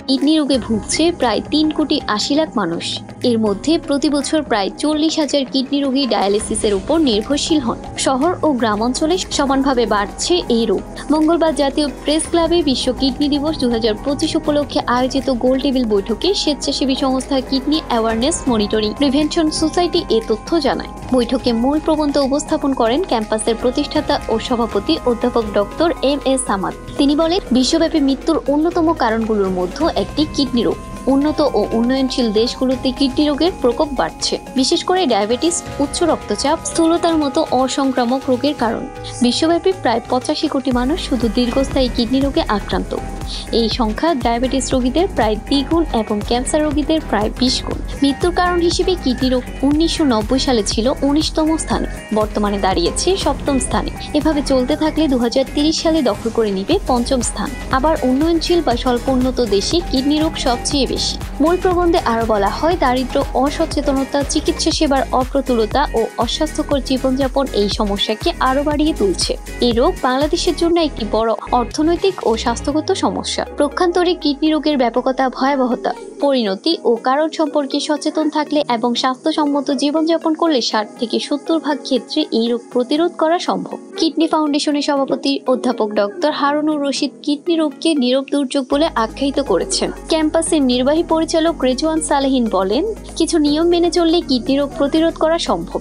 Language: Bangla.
কিডনি রোগে ভুগছে প্রায় 3,80,00,000 মানুষ। এর মধ্যে প্রতি বছর প্রায় 40,000 কিডনি রোগী ডায়ালিসিসের উপর নির্ভরশীল হন। শহর ও গ্রাম অঞ্চলে সমানভাবে বাড়ছে এই রোগ। মঙ্গলবার জাতীয় প্রেস ক্লাবে বিশ্ব কিডনি দিবস 2025 উপলক্ষে আয়োজিত গোল টেবিল বৈঠকে স্বেচ্ছাসেবী সংস্থা kidney awareness monitoring prevention society এ তথ্য জানায়। বৈঠকে মূল প্রবন্ধ উপস্থাপন করেন ক্যাম্পাসের প্রতিষ্ঠাতা ও সভাপতি অধ্যাপক ডক্টর এম.এ. সামাদ। তিনি বলেন, বিশ্বব্যাপী মৃত্যুর অন্যতম কারণগুলোর মধ্যে একটি কিডনি রোগ। উন্নত ও উন্নয়নশীল দেশগুলোতে কিডনি রোগের প্রকোপ বাড়ছে, বিশেষ করে ডায়াবেটিস, উচ্চ রক্তচাপ, স্থূলতার মতো অসংক্রামক রোগের কারণ। বিশ্বব্যাপী প্রায় 85 কোটি মানুষ শুধু দীর্ঘস্থায়ী কিডনি রোগে আক্রান্ত। এই সংখ্যা ডায়াবেটিস রোগীদের প্রায় দ্বিগুণ এবং ক্যান্সার রোগীদের প্রায় 20 গুণ। মৃত্যুর কারণ হিসেবে কিডনি রোগ 1990 সালে ছিল 19তম স্থানে, বর্তমানে দাঁড়িয়েছে 7ম স্থানে। এভাবে চলতে থাকলে 2030 সালে দখল করে নিবে 5ম স্থান। আবার উন্নয়নশীল বা স্বল্প উন্নত দেশে কিডনি রোগ সবচেয়ে বেশি। মূল প্রবন্ধে আরো বলা হয়, দারিদ্র্য, অসচেতনতা, চিকিৎসা সেবার অপ্রতুলতা ও অস্বাস্থ্যকর জীবনযাপন এই সমস্যাকে আরো বাড়িয়ে তুলছে। এই রোগ বাংলাদেশের জন্য একটি বড় অর্থনৈতিক ও স্বাস্থ্যগত সমস্যা। প্রক্ষান্তরে কিডনি রোগের ব্যাপকতা, ভয়াবহতা, পরিণতি ও কারণ সম্পর্কে সচেতন থাকলে এবং স্বাস্থ্যসম্মত জীবনযাপন করলে 60 থেকে 70% ক্ষেত্রে এই রোগ প্রতিরোধ করা সম্ভব। কিডনি ফাউন্ডেশনের সভাপতি অধ্যাপক ডক্টর হারুনুর রশিদ কিডনি রোগকে নীরব দুর্যোগ বলে আখ্যায়িত করেছেন। ক্যাম্পাসের নির্বাহী পরিচালক রেজওয়ান সালেহিন বলেন, কিছু নিয়ম মেনে চললে কিডনি রোগ প্রতিরোধ করা সম্ভব।